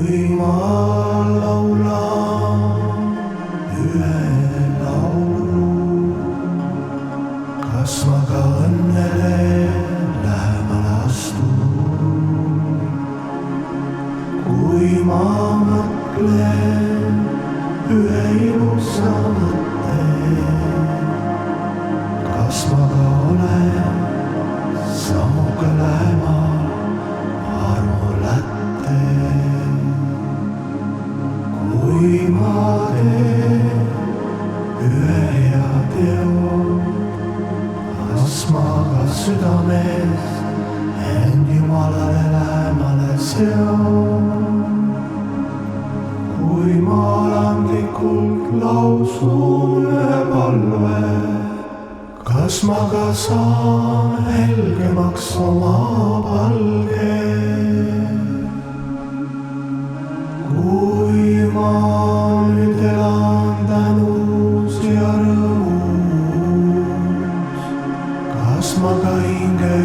kui ma laulan ühe laulu, kas ma ka õnnele lähemale astun? kui ma mõtlen ühe ilusa mõtte, kas ma ka olen sammuga lähemal armulätte? kui ma teen ühe hea teo, kas ma ka südames end Jumalale lähemale seon? kui ma alandlikult lausun ühe palve, kas ma ka saan helgemaks oma palge? kui ma nüüd elan tänus ja rõõmus, kas ma ka hinge